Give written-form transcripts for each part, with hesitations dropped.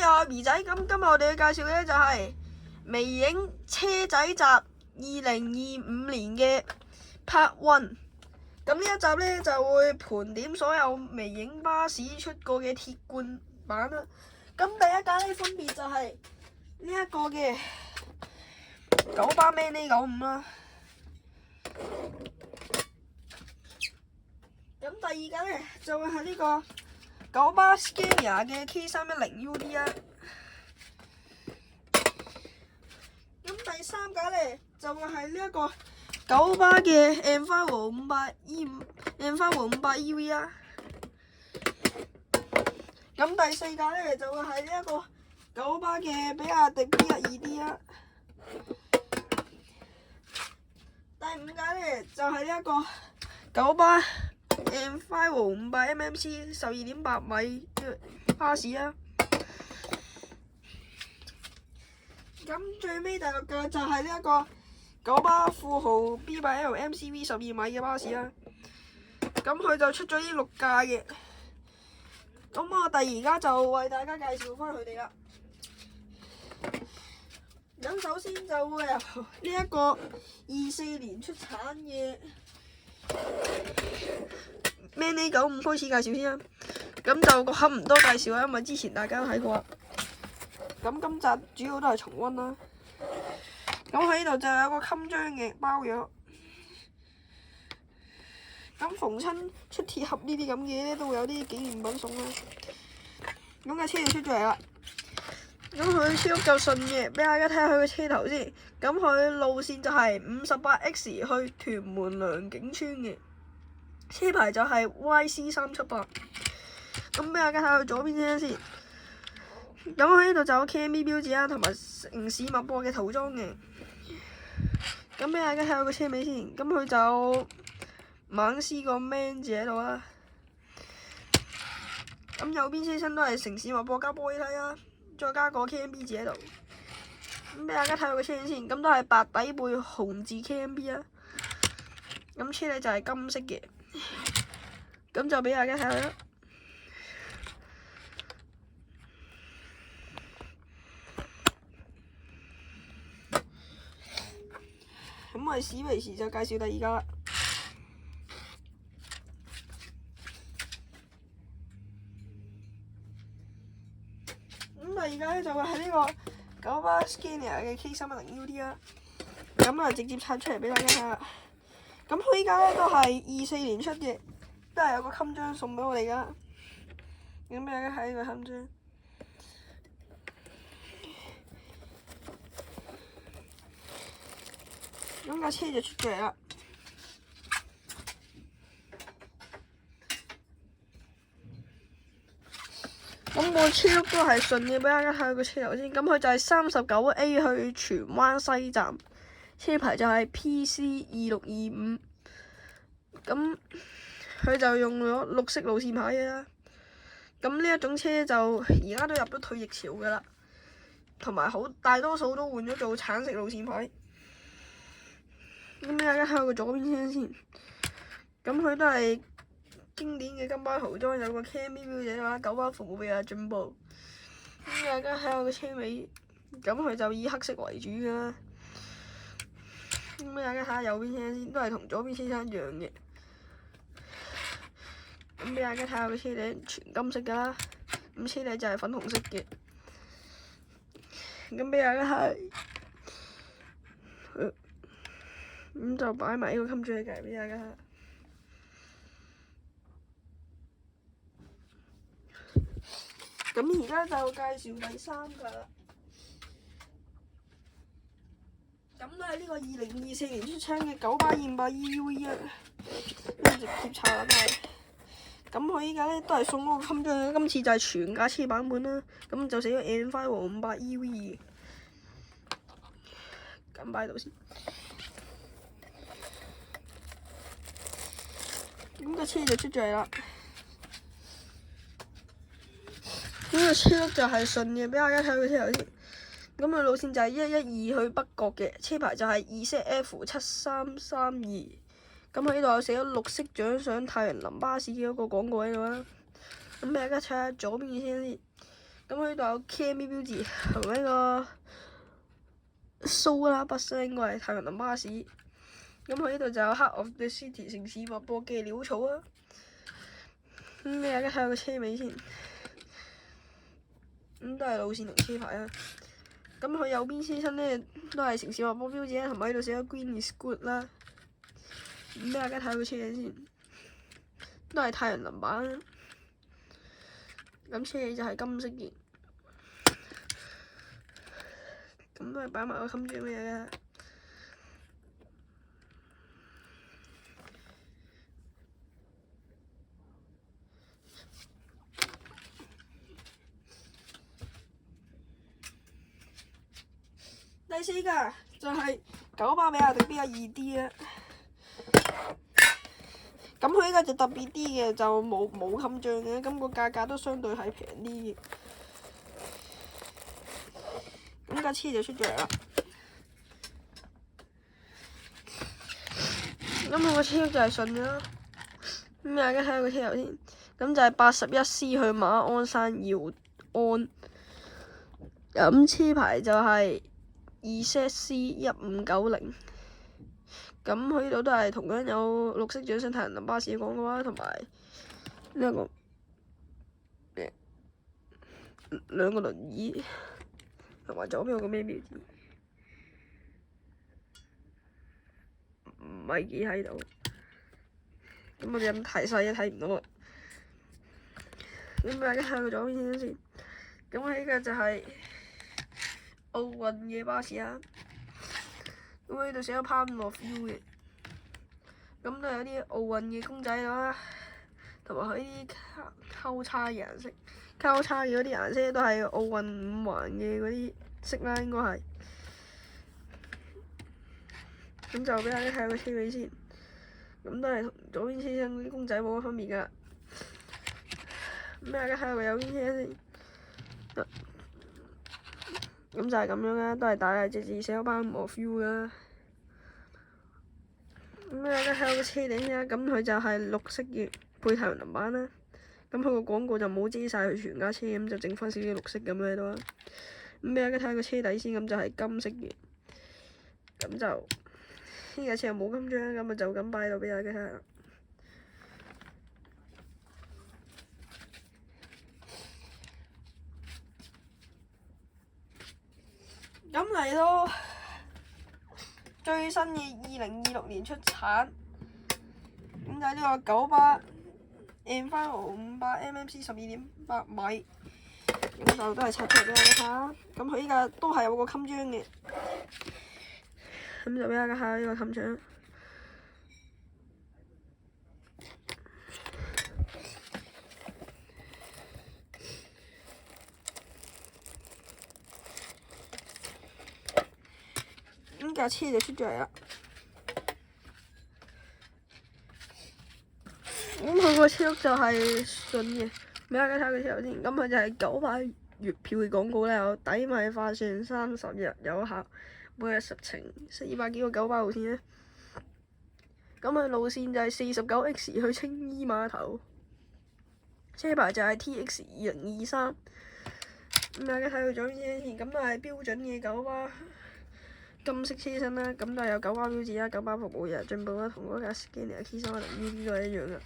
又係 B 仔，咁今日我哋要介紹嘅就係微影車仔集2025年嘅 Part 1。咁呢一集呢，就會盤點所有微影巴士出過嘅鐵罐版啦。咁第一架呢，分別就係呢一個嘅九巴 Manly 95啦。咁第二架呢，就會係呢個九巴 Scania 嘅 K310UD 啦。咁第三架呢，就會係呢一個九巴嘅 Enviro 500 EV 啦。咁第四架呢，就會係呢一個九巴嘅比亞迪 B12D 啦。第五架呢，就係呢一個九巴 Enviro 500MMC 12.8米嘅巴士啦。咁最尾第六架就係呢一個九巴富豪 B8L MCV 12米嘅巴士啦。咁佢就出咗呢6架嘅。咁我而家就為大家介紹翻佢哋啦。咁首先就會由呢一個24年出產嘅 Manly 95開始介紹先啦。咁就個盒唔多介紹啦，因為之前大家都睇過啦。咁今集主要都係重溫啦。咁喺呢度就有個襟章嘅包咗。咁逢親出鐵盒呢啲咁嘅咧，都會有啲紀念品送啦。咁架車就出咗嚟啦。咁佢超就順嘅，俾大家睇下佢個車頭先。咁佢路線就係58X 去屯門良景村嘅，車牌就係 YC378。咁俾大家睇下佢左邊車先。咁喺呢度就有 KMB 標誌啦，同埋城市脈搏嘅塗裝嘅。咁俾大家睇下個車尾先。咁佢就猛獅個 man 字喺度啦。咁右邊車身都係城市脈搏加玻璃體啦，再加個 KMB 字喺度。咁俾大家睇下個車先。咁都係白底背紅字 KMB 啦。咁車底就係金色嘅。咁就俾大家睇下啦。咁我哋史維時就介紹第二架啦。咁第二架咧就會係呢個九巴 Scania 嘅 K310UD 啦。咁啊直接拆出嚟俾大家睇下。咁佢依家咧都係24年出嘅，都係有個襟章送俾我哋噶。咁俾大家睇呢個襟章。咁架車就出咗嚟啦。咁個車轆都係順嘅，俾大家睇下個車頭先。咁佢就係39A 去荃灣西站，車牌就係 PC2625。咁佢就用咗綠色路線牌嘅啦。咁呢一種車就而家都入咗退役潮噶啦，同埋好大多數都換咗做橙色路線牌。咁俾大家睇下個左邊車先。咁佢都係經典嘅金巴塗裝，有個 KMB 標誌啦，九巴服務比較進步。咁大家睇下個車尾，咁佢就以黑色為主㗎啦。咁俾大家睇下右邊車先，都係同左邊車身一樣嘅。咁俾大家睇下個車頂全金色㗎啦，咁車底就係粉紅色嘅。咁俾大家睇。咁就擺埋呢個襟章嘅俾大家睇。咁而家就介紹第三架啦。咁都係呢個2024年出產嘅九巴200 EV 啊，直接拆啦都係。咁佢依家咧都係送嗰個襟章嘅，今次就係全架車版本啦。咁就寫咗 Enviro 500 EV。咁擺喺度先。咁個車就出咗嚟啦。咁個車轆就係順嘅，俾大家睇個車頭先。咁佢路線就係112去北角嘅，車牌就係 2ZF7332。咁喺呢度有寫咗綠色獎賞太陽能巴士嘅一個廣告喺度啦。咁俾大家睇下左邊嘅車先。咁佢佢呢度有 KMB 標誌同呢個蘇啦巴士，應該係太陽能巴士。咁佢呢度就有 Heart of the City 城市脈搏嘅潦草啊。咁大家睇下個車尾先，咁都係路線同車牌啊。咁佢右邊車身咧都係城市脈搏標誌啦，同埋呢度寫咗 Green is good 啦。咁大家睇下個車尾先，都係太陽能版。咁車尾就係金色嘅，咁都係擺埋個襟章咩嘅。第四架就係900比亞迪 BR2D 啦。咁佢呢個就特別啲嘅，就冇襟章嘅，咁個價格都相對係平啲嘅。咁架車就出咗嚟啦。咁佢個車就係順嘅啦。咁大家睇下個車頭先，咁就係81C 去馬鞍山耀安。咁車牌就係2ZC1590。咁佢呢度都係同樣有綠色掌上太陽能巴士嘅廣告啦，同埋呢一個兩個輪椅，同埋左邊有個咩標誌，唔係幾睇到。咁我哋咁睇細睇唔到啊。咁大家睇下個左邊先。咁佢呢個就係奧運嘅巴士啦。咁佢呢度寫咗 Part of You 嘅，咁都有啲奧運嘅公仔啦，同埋佢啲交叉嘅顏色，交叉嘅嗰啲顏色都係奧運5環嘅嗰啲色啦，應該係。咁就俾大家睇下個車尾先，咁都係同左邊車身嗰啲公仔冇乜分別㗎。咁大家睇下個右邊車先。咁就係咁樣啦，都係大大隻字寫咗 Part of You 啦。咁大家睇下個車頂啦，咁佢就係綠色嘅配太陽能板啦。咁佢個廣告就冇遮晒佢全架車，咁就整翻少少綠色咁喺度啦。咁大家睇下個車底先，咁就係金色嘅。咁就呢架車又冇襟章，咁就咁擺喺度俾大家睇下。咁嚟到最新嘅2026年出產，咁就係呢個98 Enviro 500 mmc 12.8米，咁就都係拆出嚟俾大家睇下。咁佢依家都係有個襟章嘅，咁就俾大家睇下呢個襟章。咁架車就出咗嚟啦。咁佢個車轆就係順嘅，俾大家睇下個車頭先。咁佢就係900月票嘅廣告咧，有抵買快算30日有效，每日10程400幾個900號線咧。咁佢路線就係49X 去青衣碼頭，車牌就係 TX2023。咁大家睇到左邊車先，咁都係標準嘅900金色車身啦，咁都係有900標誌啦，900服務日進步啦，同嗰架 Scania K310 UD 都係一樣噶。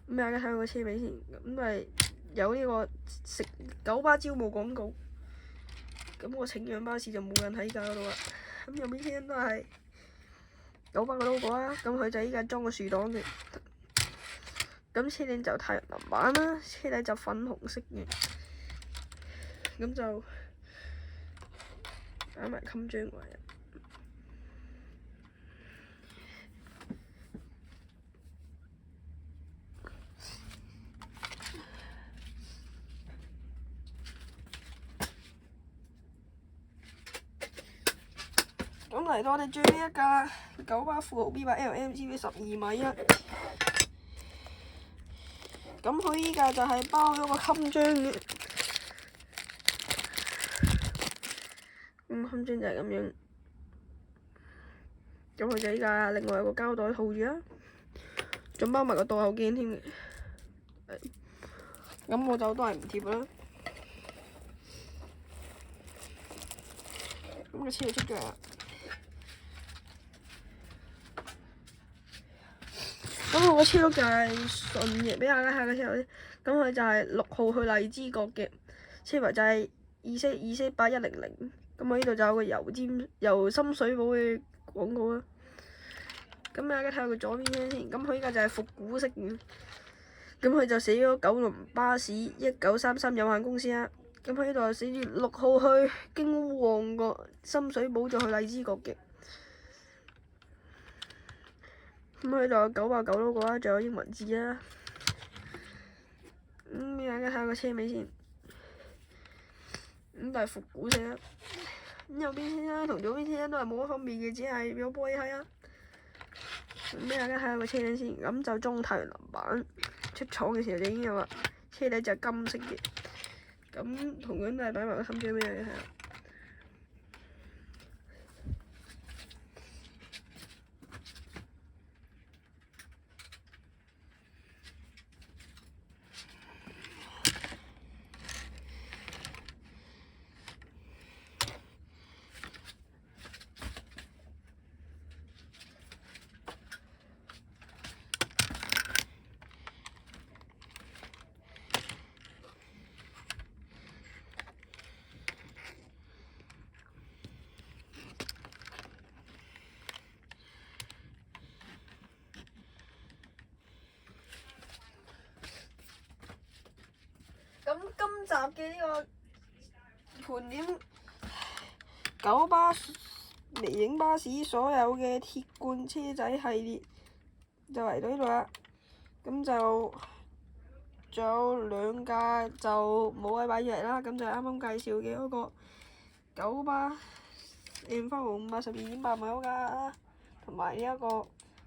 咁大家睇下個車尾先，咁都係有呢個900招募廣告。咁個請樣巴士就冇人喺架嗰度啦。咁右邊車身都係900個 logo 啦，咁佢就依家裝個樹擋嘅。咁車頂就太陽能板啦，車底就粉紅色嘅。咁就打埋襟章過嚟。咁嚟到我哋最尾一架900富豪 B8LMGB 12米啊！咁佢依架就係包咗個襟章嘅，咁襟章就係咁樣。咁佢就依架另外有個膠袋套住啦，仲包埋個倒後鏡添嘅。咁我就都係唔貼啦。咁個車就出咗嚟啦。咁我個車轆就係順嘅，俾大家睇下個車轆先。咁佢就係6號去荔枝角嘅，車牌就係24810。咁我呢度就有個油深水埗嘅廣告啦。咁大家睇下佢左邊車先，咁佢依家就係復古式嘅。咁佢就寫咗九龍巴士1933有限公司啦。咁喺呢度就寫住6號去經旺角深水埗再去荔枝角嘅。咁佢度有989 logo啦，仲有英文字啦。大家睇下個車尾先。咁就係復古車啦。咁右邊車同左邊車都係冇乜分別嘅，只係有玻璃閪啦。咁大家睇下個車頂先，咁就中太陽能板。出廠嘅時候就已經有啦，車底就係金色嘅。咁同樣都係擺埋個心嘴俾你睇下。咁今集嘅呢個盤點九巴微型巴士所有嘅鐵罐車仔系列就嚟到呢度啦。咁就仲有2架就冇位擺出嚟啦。咁就係啱啱介紹嘅嗰個九巴 M5 512.8米嗰架啦，同埋呢一個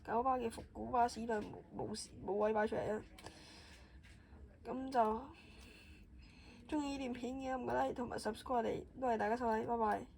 九巴嘅復古巴士都係冇位擺出嚟啦。咁就〜中意呢段片嘅唔該 like 同埋 subscribe 我哋，多謝大家收睇，拜拜。